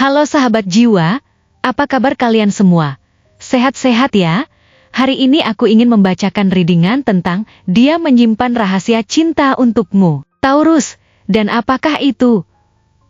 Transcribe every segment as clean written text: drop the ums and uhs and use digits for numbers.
Halo sahabat jiwa, apa kabar kalian semua? Sehat-sehat ya? Hari ini aku ingin membacakan readingan tentang Dia Menyimpan Rahasia Cinta Untukmu. Taurus, dan apakah itu?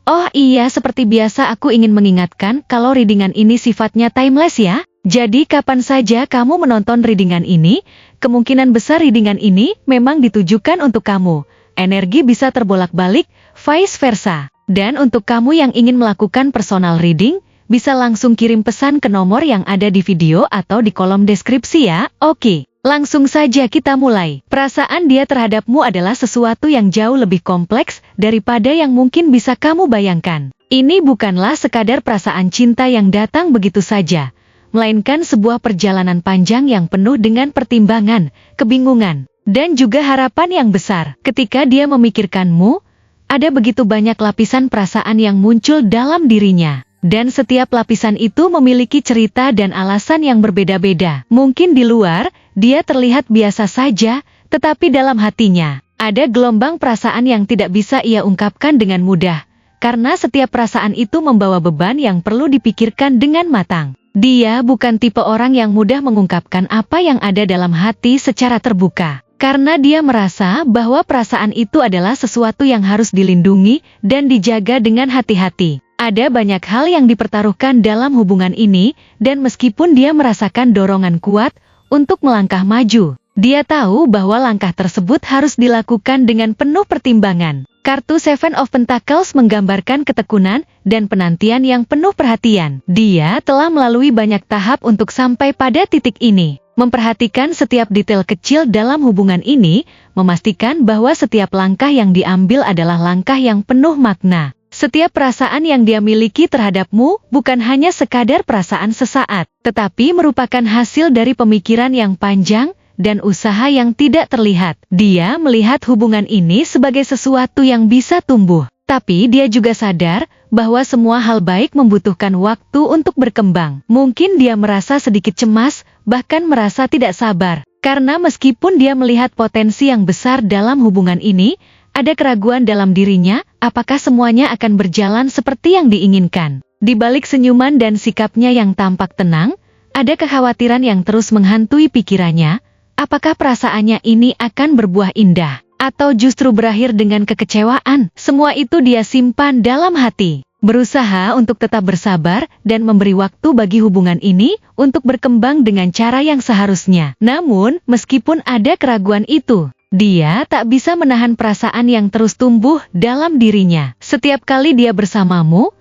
Oh iya, seperti biasa aku ingin mengingatkan kalau readingan ini sifatnya timeless ya. Jadi kapan saja kamu menonton readingan ini, kemungkinan besar readingan ini memang ditujukan untuk kamu. Energi bisa terbolak-balik, vice versa. Dan untuk kamu yang ingin melakukan personal reading, bisa langsung kirim pesan ke nomor yang ada di video atau di kolom deskripsi ya. Oke, langsung saja kita mulai. Perasaan dia terhadapmu adalah sesuatu yang jauh lebih kompleks daripada yang mungkin bisa kamu bayangkan. Ini bukanlah sekadar perasaan cinta yang datang begitu saja, melainkan sebuah perjalanan panjang yang penuh dengan pertimbangan, kebingungan, dan juga harapan yang besar. Ketika dia memikirkanmu, ada begitu banyak lapisan perasaan yang muncul dalam dirinya. Dan setiap lapisan itu memiliki cerita dan alasan yang berbeda-beda. Mungkin di luar, dia terlihat biasa saja, tetapi dalam hatinya, ada gelombang perasaan yang tidak bisa ia ungkapkan dengan mudah. Karena setiap perasaan itu membawa beban yang perlu dipikirkan dengan matang. Dia bukan tipe orang yang mudah mengungkapkan apa yang ada dalam hati secara terbuka. Karena dia merasa bahwa perasaan itu adalah sesuatu yang harus dilindungi dan dijaga dengan hati-hati. Ada banyak hal yang dipertaruhkan dalam hubungan ini, dan meskipun dia merasakan dorongan kuat untuk melangkah maju, dia tahu bahwa langkah tersebut harus dilakukan dengan penuh pertimbangan. Kartu Seven of Pentacles menggambarkan ketekunan dan penantian yang penuh perhatian. Dia telah melalui banyak tahap untuk sampai pada titik ini. Memperhatikan setiap detail kecil dalam hubungan ini, memastikan bahwa setiap langkah yang diambil adalah langkah yang penuh makna. Setiap perasaan yang dia miliki terhadapmu bukan hanya sekadar perasaan sesaat, tetapi merupakan hasil dari pemikiran yang panjang dan usaha yang tidak terlihat. Dia melihat hubungan ini sebagai sesuatu yang bisa tumbuh. Tapi dia juga sadar bahwa semua hal baik membutuhkan waktu untuk berkembang. Mungkin dia merasa sedikit cemas, bahkan merasa tidak sabar. Karena meskipun dia melihat potensi yang besar dalam hubungan ini, ada keraguan dalam dirinya, apakah semuanya akan berjalan seperti yang diinginkan. Di balik senyuman dan sikapnya yang tampak tenang, ada kekhawatiran yang terus menghantui pikirannya. Apakah perasaannya ini akan berbuah indah? Atau justru berakhir dengan kekecewaan? Semua itu dia simpan dalam hati. Berusaha untuk tetap bersabar dan memberi waktu bagi hubungan ini untuk berkembang dengan cara yang seharusnya. Namun, meskipun ada keraguan itu, dia tak bisa menahan perasaan yang terus tumbuh dalam dirinya. Setiap kali dia bersamamu,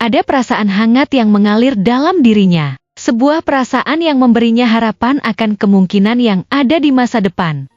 ada perasaan hangat yang mengalir dalam dirinya. Sebuah perasaan yang memberinya harapan akan kemungkinan yang ada di masa depan.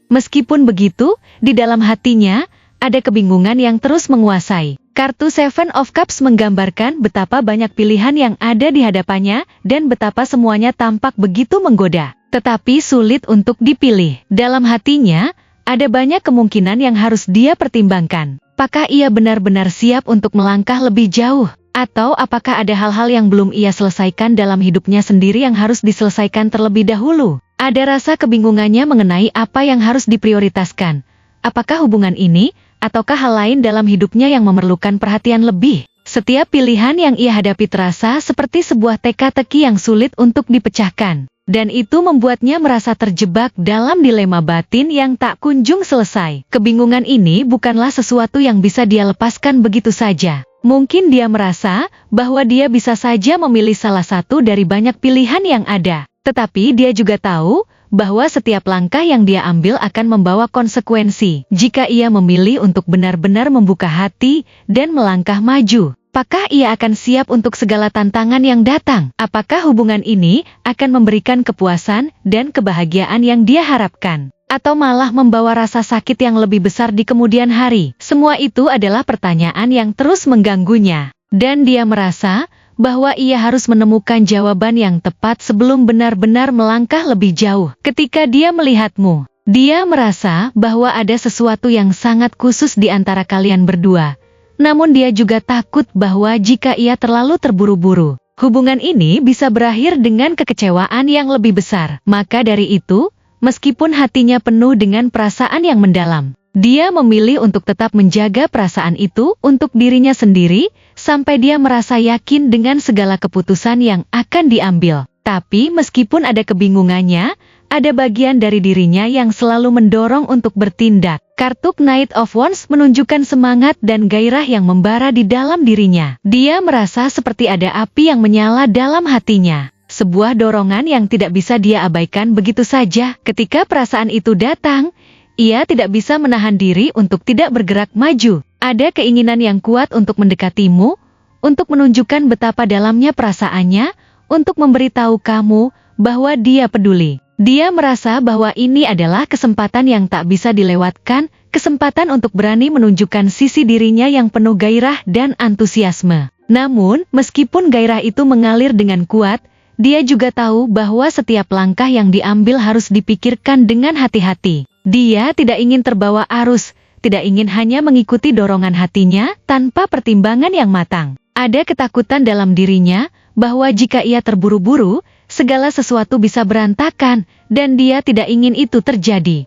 Meskipun begitu, di dalam hatinya, ada kebingungan yang terus menguasai. Kartu Seven of Cups menggambarkan betapa banyak pilihan yang ada di hadapannya, dan betapa semuanya tampak begitu menggoda, tetapi sulit untuk dipilih. Dalam hatinya, ada banyak kemungkinan yang harus dia pertimbangkan. Apakah ia benar-benar siap untuk melangkah lebih jauh? Atau apakah ada hal-hal yang belum ia selesaikan dalam hidupnya sendiri yang harus diselesaikan terlebih dahulu? Ada rasa kebingungannya mengenai apa yang harus diprioritaskan. Apakah hubungan ini, ataukah hal lain dalam hidupnya yang memerlukan perhatian lebih? Setiap pilihan yang ia hadapi terasa seperti sebuah teka-teki yang sulit untuk dipecahkan. Dan itu membuatnya merasa terjebak dalam dilema batin yang tak kunjung selesai. Kebingungan ini bukanlah sesuatu yang bisa dia lepaskan begitu saja. Mungkin dia merasa bahwa dia bisa saja memilih salah satu dari banyak pilihan yang ada. Tetapi dia juga tahu bahwa setiap langkah yang dia ambil akan membawa konsekuensi. Jika ia memilih untuk benar-benar membuka hati dan melangkah maju, apakah ia akan siap untuk segala tantangan yang datang? Apakah hubungan ini akan memberikan kepuasan dan kebahagiaan yang dia harapkan? Atau malah membawa rasa sakit yang lebih besar di kemudian hari? Semua itu adalah pertanyaan yang terus mengganggunya. Dan dia merasa bahwa ia harus menemukan jawaban yang tepat sebelum benar-benar melangkah lebih jauh. Ketika dia melihatmu, dia merasa bahwa ada sesuatu yang sangat khusus di antara kalian berdua. Namun dia juga takut bahwa jika ia terlalu terburu-buru, hubungan ini bisa berakhir dengan kekecewaan yang lebih besar. Maka dari itu, meskipun hatinya penuh dengan perasaan yang mendalam, dia memilih untuk tetap menjaga perasaan itu untuk dirinya sendiri, sampai dia merasa yakin dengan segala keputusan yang akan diambil. Tapi meskipun ada kebingungannya, ada bagian dari dirinya yang selalu mendorong untuk bertindak. Kartu Knight of Wands menunjukkan semangat dan gairah yang membara di dalam dirinya. Dia merasa seperti ada api yang menyala dalam hatinya. Sebuah dorongan yang tidak bisa dia abaikan begitu saja. Ketika perasaan itu datang, ia tidak bisa menahan diri untuk tidak bergerak maju. Ada keinginan yang kuat untuk mendekatimu, untuk menunjukkan betapa dalamnya perasaannya, untuk memberitahu kamu bahwa dia peduli. Dia merasa bahwa ini adalah kesempatan yang tak bisa dilewatkan, kesempatan untuk berani menunjukkan sisi dirinya yang penuh gairah dan antusiasme. Namun, meskipun gairah itu mengalir dengan kuat, dia juga tahu bahwa setiap langkah yang diambil harus dipikirkan dengan hati-hati. Dia tidak ingin terbawa arus, tidak ingin hanya mengikuti dorongan hatinya tanpa pertimbangan yang matang. Ada ketakutan dalam dirinya bahwa jika ia terburu-buru, segala sesuatu bisa berantakan, dan dia tidak ingin itu terjadi.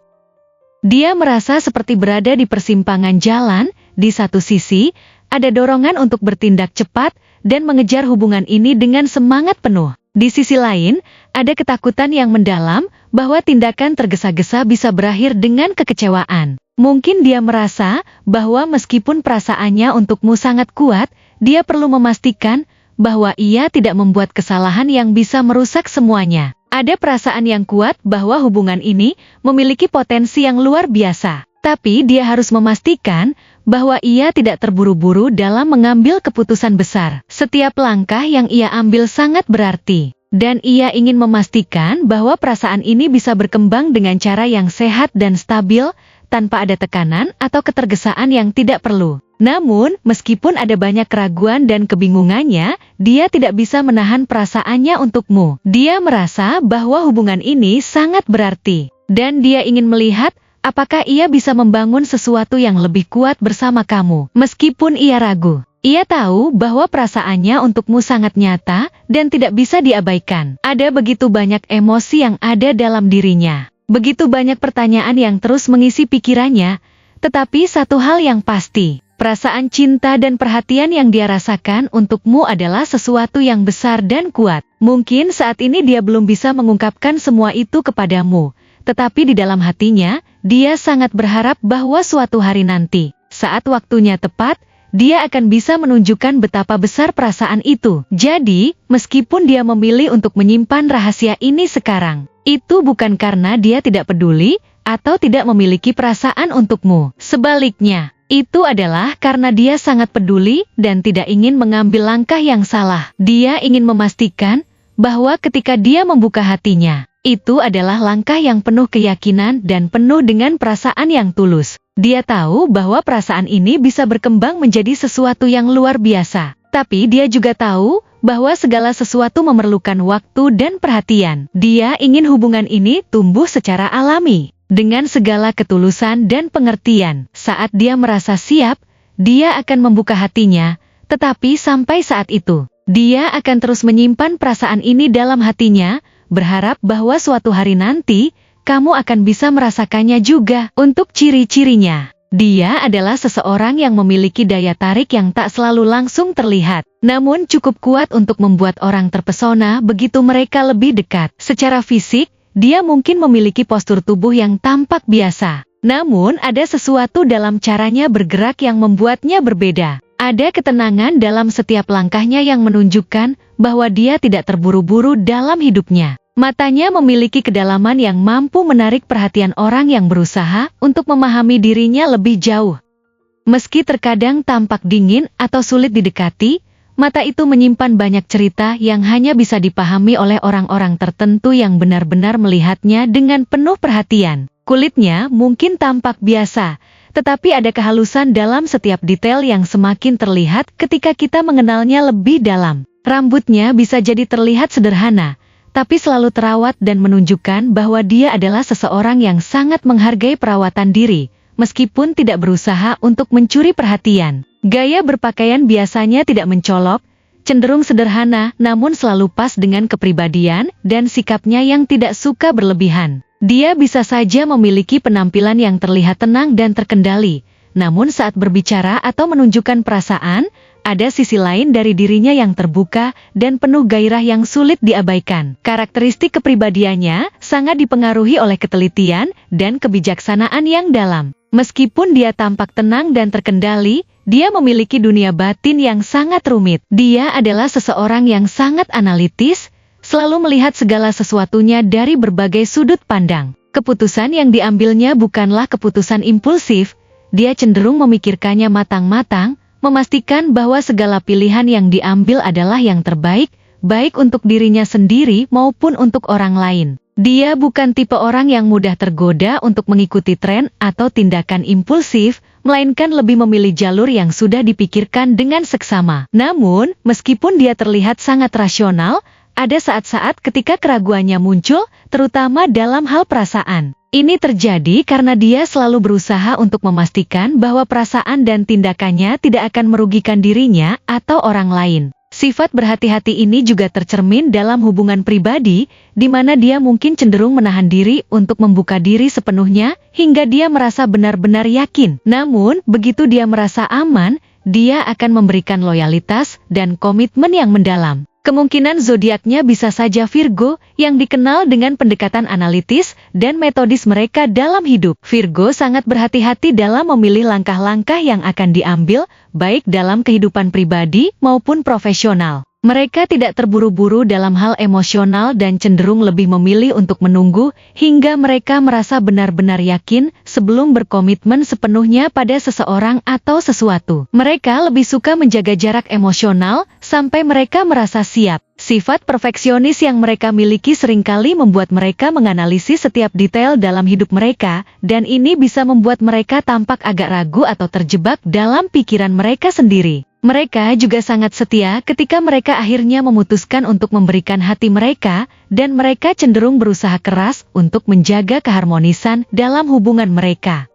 Dia merasa seperti berada di persimpangan jalan. Di satu sisi, ada dorongan untuk bertindak cepat dan mengejar hubungan ini dengan semangat penuh. Di sisi lain, ada ketakutan yang mendalam bahwa tindakan tergesa-gesa bisa berakhir dengan kekecewaan. Mungkin dia merasa bahwa meskipun perasaannya untukmu sangat kuat, dia perlu memastikan bahwa ia tidak membuat kesalahan yang bisa merusak semuanya. Ada perasaan yang kuat bahwa hubungan ini memiliki potensi yang luar biasa. Tapi dia harus memastikan bahwa ia tidak terburu-buru dalam mengambil keputusan besar. Setiap langkah yang ia ambil sangat berarti. Dan ia ingin memastikan bahwa perasaan ini bisa berkembang dengan cara yang sehat dan stabil, tanpa ada tekanan atau ketergesaan yang tidak perlu. Namun, meskipun ada banyak keraguan dan kebingungannya, dia tidak bisa menahan perasaannya untukmu. Dia merasa bahwa hubungan ini sangat berarti. Dan dia ingin melihat apakah ia bisa membangun sesuatu yang lebih kuat bersama kamu. Meskipun ia ragu, ia tahu bahwa perasaannya untukmu sangat nyata dan tidak bisa diabaikan. Ada begitu banyak emosi yang ada dalam dirinya. Begitu banyak pertanyaan yang terus mengisi pikirannya, tetapi satu hal yang pasti, perasaan cinta dan perhatian yang dia rasakan untukmu adalah sesuatu yang besar dan kuat. Mungkin saat ini dia belum bisa mengungkapkan semua itu kepadamu, tetapi di dalam hatinya, dia sangat berharap bahwa suatu hari nanti, saat waktunya tepat, dia akan bisa menunjukkan betapa besar perasaan itu. Jadi, meskipun dia memilih untuk menyimpan rahasia ini sekarang, itu bukan karena dia tidak peduli atau tidak memiliki perasaan untukmu. Sebaliknya, itu adalah karena dia sangat peduli dan tidak ingin mengambil langkah yang salah. Dia ingin memastikan bahwa ketika dia membuka hatinya, itu adalah langkah yang penuh keyakinan dan penuh dengan perasaan yang tulus. Dia tahu bahwa perasaan ini bisa berkembang menjadi sesuatu yang luar biasa. Tapi dia juga tahu bahwa segala sesuatu memerlukan waktu dan perhatian. Dia ingin hubungan ini tumbuh secara alami, dengan segala ketulusan dan pengertian. Saat dia merasa siap, dia akan membuka hatinya, tetapi sampai saat itu, dia akan terus menyimpan perasaan ini dalam hatinya, berharap bahwa suatu hari nanti, kamu akan bisa merasakannya juga. Untuk ciri-cirinya, dia adalah seseorang yang memiliki daya tarik yang tak selalu langsung terlihat, namun cukup kuat untuk membuat orang terpesona begitu mereka lebih dekat. Secara fisik, dia mungkin memiliki postur tubuh yang tampak biasa, namun ada sesuatu dalam caranya bergerak yang membuatnya berbeda. Ada ketenangan dalam setiap langkahnya yang menunjukkan bahwa dia tidak terburu-buru dalam hidupnya. Matanya memiliki kedalaman yang mampu menarik perhatian orang yang berusaha untuk memahami dirinya lebih jauh. Meski terkadang tampak dingin atau sulit didekati, mata itu menyimpan banyak cerita yang hanya bisa dipahami oleh orang-orang tertentu yang benar-benar melihatnya dengan penuh perhatian. Kulitnya mungkin tampak biasa, tetapi ada kehalusan dalam setiap detail yang semakin terlihat ketika kita mengenalnya lebih dalam. Rambutnya bisa jadi terlihat sederhana, tapi selalu terawat dan menunjukkan bahwa dia adalah seseorang yang sangat menghargai perawatan diri, meskipun tidak berusaha untuk mencuri perhatian. Gaya berpakaian biasanya tidak mencolok, cenderung sederhana, namun selalu pas dengan kepribadian dan sikapnya yang tidak suka berlebihan. Dia bisa saja memiliki penampilan yang terlihat tenang dan terkendali, namun saat berbicara atau menunjukkan perasaan, ada sisi lain dari dirinya yang terbuka dan penuh gairah yang sulit diabaikan. Karakteristik kepribadiannya sangat dipengaruhi oleh ketelitian dan kebijaksanaan yang dalam. Meskipun dia tampak tenang dan terkendali, dia memiliki dunia batin yang sangat rumit. Dia adalah seseorang yang sangat analitis, selalu melihat segala sesuatunya dari berbagai sudut pandang. Keputusan yang diambilnya bukanlah keputusan impulsif, dia cenderung memikirkannya matang-matang, memastikan bahwa segala pilihan yang diambil adalah yang terbaik, baik untuk dirinya sendiri maupun untuk orang lain. Dia bukan tipe orang yang mudah tergoda untuk mengikuti tren atau tindakan impulsif, melainkan lebih memilih jalur yang sudah dipikirkan dengan seksama. Namun, meskipun dia terlihat sangat rasional, ada saat-saat ketika keraguannya muncul, terutama dalam hal perasaan. Ini terjadi karena dia selalu berusaha untuk memastikan bahwa perasaan dan tindakannya tidak akan merugikan dirinya atau orang lain. Sifat berhati-hati ini juga tercermin dalam hubungan pribadi, di mana dia mungkin cenderung menahan diri untuk membuka diri sepenuhnya, hingga dia merasa benar-benar yakin. Namun, begitu dia merasa aman, dia akan memberikan loyalitas dan komitmen yang mendalam. Kemungkinan zodiaknya bisa saja Virgo, yang dikenal dengan pendekatan analitis dan metodis mereka dalam hidup. Virgo sangat berhati-hati dalam memilih langkah-langkah yang akan diambil, baik dalam kehidupan pribadi maupun profesional. Mereka tidak terburu-buru dalam hal emosional dan cenderung lebih memilih untuk menunggu hingga mereka merasa benar-benar yakin sebelum berkomitmen sepenuhnya pada seseorang atau sesuatu. Mereka lebih suka menjaga jarak emosional sampai mereka merasa siap. Sifat perfeksionis yang mereka miliki seringkali membuat mereka menganalisis setiap detail dalam hidup mereka, dan ini bisa membuat mereka tampak agak ragu atau terjebak dalam pikiran mereka sendiri. Mereka juga sangat setia ketika mereka akhirnya memutuskan untuk memberikan hati mereka, dan mereka cenderung berusaha keras untuk menjaga keharmonisan dalam hubungan mereka.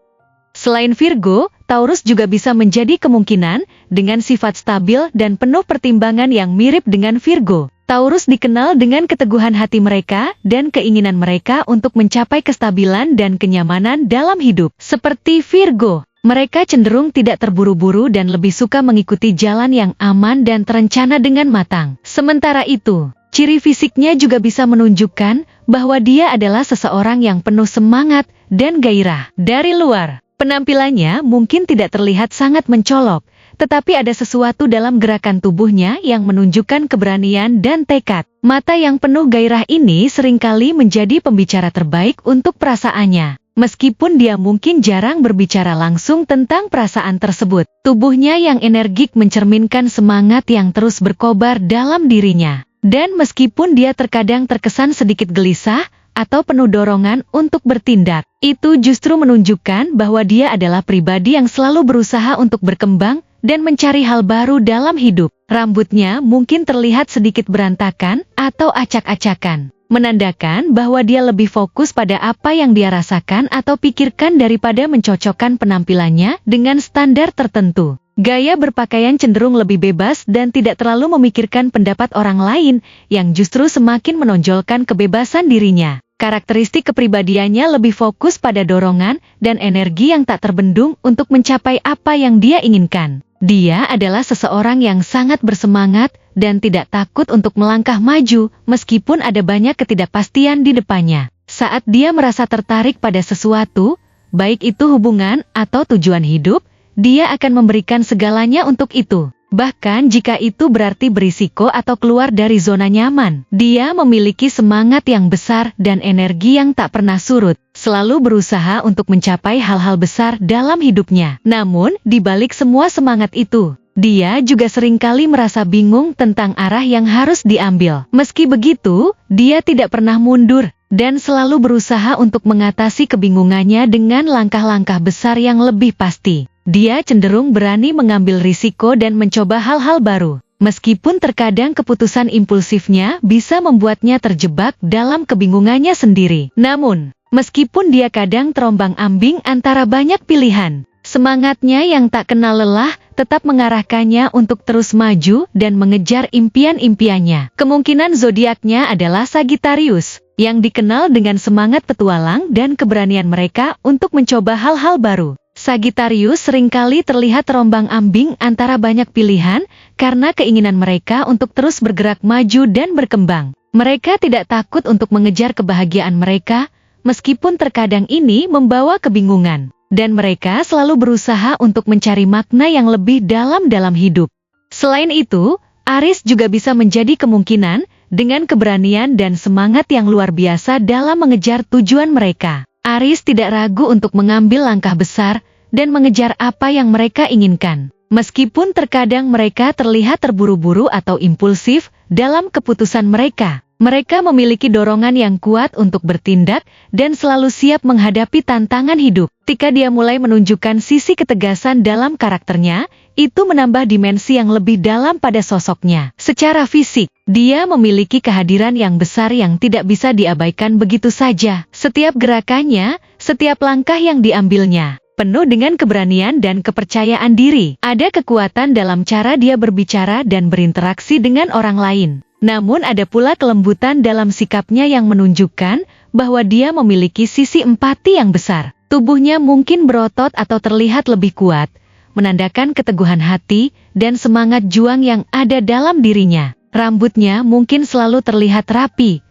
Selain Virgo, Taurus juga bisa menjadi kemungkinan dengan sifat stabil dan penuh pertimbangan yang mirip dengan Virgo. Taurus dikenal dengan keteguhan hati mereka dan keinginan mereka untuk mencapai kestabilan dan kenyamanan dalam hidup. Seperti Virgo, mereka cenderung tidak terburu-buru dan lebih suka mengikuti jalan yang aman dan terencana dengan matang. Sementara itu, ciri fisiknya juga bisa menunjukkan bahwa dia adalah seseorang yang penuh semangat dan gairah. Dari luar, penampilannya mungkin tidak terlihat sangat mencolok, tetapi ada sesuatu dalam gerakan tubuhnya yang menunjukkan keberanian dan tekad. Mata yang penuh gairah ini seringkali menjadi pembicara terbaik untuk perasaannya. Meskipun dia mungkin jarang berbicara langsung tentang perasaan tersebut, tubuhnya yang energik mencerminkan semangat yang terus berkobar dalam dirinya. Dan meskipun dia terkadang terkesan sedikit gelisah atau penuh dorongan untuk bertindak, itu justru menunjukkan bahwa dia adalah pribadi yang selalu berusaha untuk berkembang dan mencari hal baru dalam hidup. Rambutnya mungkin terlihat sedikit berantakan atau acak-acakan, menandakan bahwa dia lebih fokus pada apa yang dia rasakan atau pikirkan daripada mencocokkan penampilannya dengan standar tertentu. Gaya berpakaian cenderung lebih bebas dan tidak terlalu memikirkan pendapat orang lain, yang justru semakin menonjolkan kebebasan dirinya. Karakteristik kepribadiannya lebih fokus pada dorongan dan energi yang tak terbendung untuk mencapai apa yang dia inginkan. Dia adalah seseorang yang sangat bersemangat dan tidak takut untuk melangkah maju meskipun ada banyak ketidakpastian di depannya. Saat dia merasa tertarik pada sesuatu, baik itu hubungan atau tujuan hidup, dia akan memberikan segalanya untuk itu. Bahkan jika itu berarti berisiko atau keluar dari zona nyaman. Dia memiliki semangat yang besar dan energi yang tak pernah surut, selalu berusaha untuk mencapai hal-hal besar dalam hidupnya. Namun, di balik semua semangat itu, dia juga seringkali merasa bingung tentang arah yang harus diambil. Meski begitu, dia tidak pernah mundur dan selalu berusaha untuk mengatasi kebingungannya dengan langkah-langkah besar yang lebih pasti. Dia cenderung berani mengambil risiko dan mencoba hal-hal baru, meskipun terkadang keputusan impulsifnya bisa membuatnya terjebak dalam kebingungannya sendiri. Namun, meskipun dia kadang terombang-ambing antara banyak pilihan, semangatnya yang tak kenal lelah tetap mengarahkannya untuk terus maju dan mengejar impian-impiannya. Kemungkinan zodiaknya adalah Sagittarius, yang dikenal dengan semangat petualang dan keberanian mereka untuk mencoba hal-hal baru. Sagittarius seringkali terlihat terombang-ambing antara banyak pilihan karena keinginan mereka untuk terus bergerak maju dan berkembang. Mereka tidak takut untuk mengejar kebahagiaan mereka, meskipun terkadang ini membawa kebingungan. Dan mereka selalu berusaha untuk mencari makna yang lebih dalam hidup. Selain itu, Aries juga bisa menjadi kemungkinan dengan keberanian dan semangat yang luar biasa dalam mengejar tujuan mereka. Aries tidak ragu untuk mengambil langkah besar dan mengejar apa yang mereka inginkan. Meskipun terkadang mereka terlihat terburu-buru atau impulsif dalam keputusan mereka, mereka memiliki dorongan yang kuat untuk bertindak dan selalu siap menghadapi tantangan hidup. Ketika dia mulai menunjukkan sisi ketegasan dalam karakternya, itu menambah dimensi yang lebih dalam pada sosoknya. Secara fisik, dia memiliki kehadiran yang besar yang tidak bisa diabaikan begitu saja. Setiap gerakannya, setiap langkah yang diambilnya, penuh dengan keberanian dan kepercayaan diri. Ada kekuatan dalam cara dia berbicara dan berinteraksi dengan orang lain. Namun ada pula kelembutan dalam sikapnya yang menunjukkan bahwa dia memiliki sisi empati yang besar. Tubuhnya mungkin berotot atau terlihat lebih kuat, menandakan keteguhan hati dan semangat juang yang ada dalam dirinya. Rambutnya mungkin selalu terlihat rapi,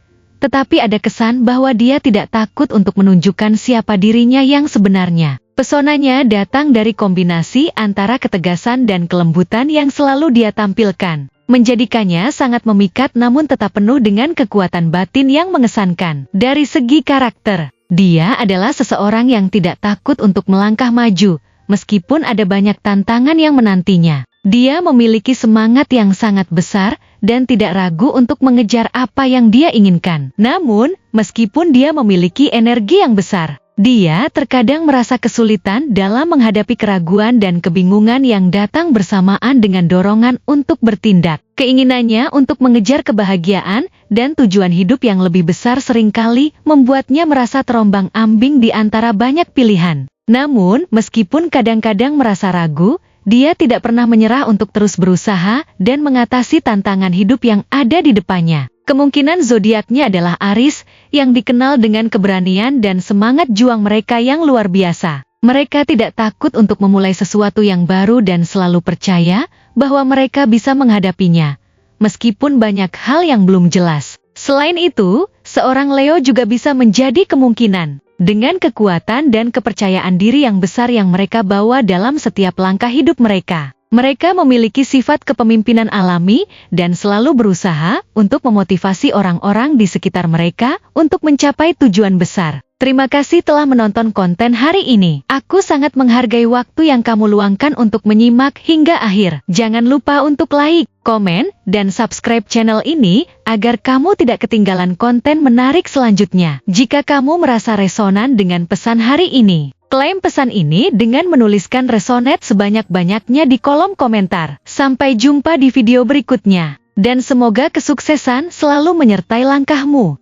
tetapi ada kesan bahwa dia tidak takut untuk menunjukkan siapa dirinya yang sebenarnya. Pesonanya datang dari kombinasi antara ketegasan dan kelembutan yang selalu dia tampilkan, menjadikannya sangat memikat namun tetap penuh dengan kekuatan batin yang mengesankan. Dari segi karakter, dia adalah seseorang yang tidak takut untuk melangkah maju, meskipun ada banyak tantangan yang menantinya. Dia memiliki semangat yang sangat besar dan tidak ragu untuk mengejar apa yang dia inginkan. Namun, meskipun dia memiliki energi yang besar, dia terkadang merasa kesulitan dalam menghadapi keraguan dan kebingungan yang datang bersamaan dengan dorongan untuk bertindak. Keinginannya untuk mengejar kebahagiaan dan tujuan hidup yang lebih besar seringkali membuatnya merasa terombang-ambing di antara banyak pilihan. Namun, meskipun kadang-kadang merasa ragu, dia tidak pernah menyerah untuk terus berusaha dan mengatasi tantangan hidup yang ada di depannya. Kemungkinan zodiaknya adalah Aries, yang dikenal dengan keberanian dan semangat juang mereka yang luar biasa. Mereka tidak takut untuk memulai sesuatu yang baru dan selalu percaya bahwa mereka bisa menghadapinya, meskipun banyak hal yang belum jelas. Selain itu, seorang Leo juga bisa menjadi kemungkinan. Dengan kekuatan dan kepercayaan diri yang besar yang mereka bawa dalam setiap langkah hidup mereka. Mereka memiliki sifat kepemimpinan alami dan selalu berusaha untuk memotivasi orang-orang di sekitar mereka untuk mencapai tujuan besar. Terima kasih telah menonton konten hari ini. Aku sangat menghargai waktu yang kamu luangkan untuk menyimak hingga akhir. Jangan lupa untuk like, komen, dan subscribe channel ini agar kamu tidak ketinggalan konten menarik selanjutnya. Jika kamu merasa resonan dengan pesan hari ini, klaim pesan ini dengan menuliskan resonate sebanyak-banyaknya di kolom komentar. Sampai jumpa di video berikutnya. Dan semoga kesuksesan selalu menyertai langkahmu.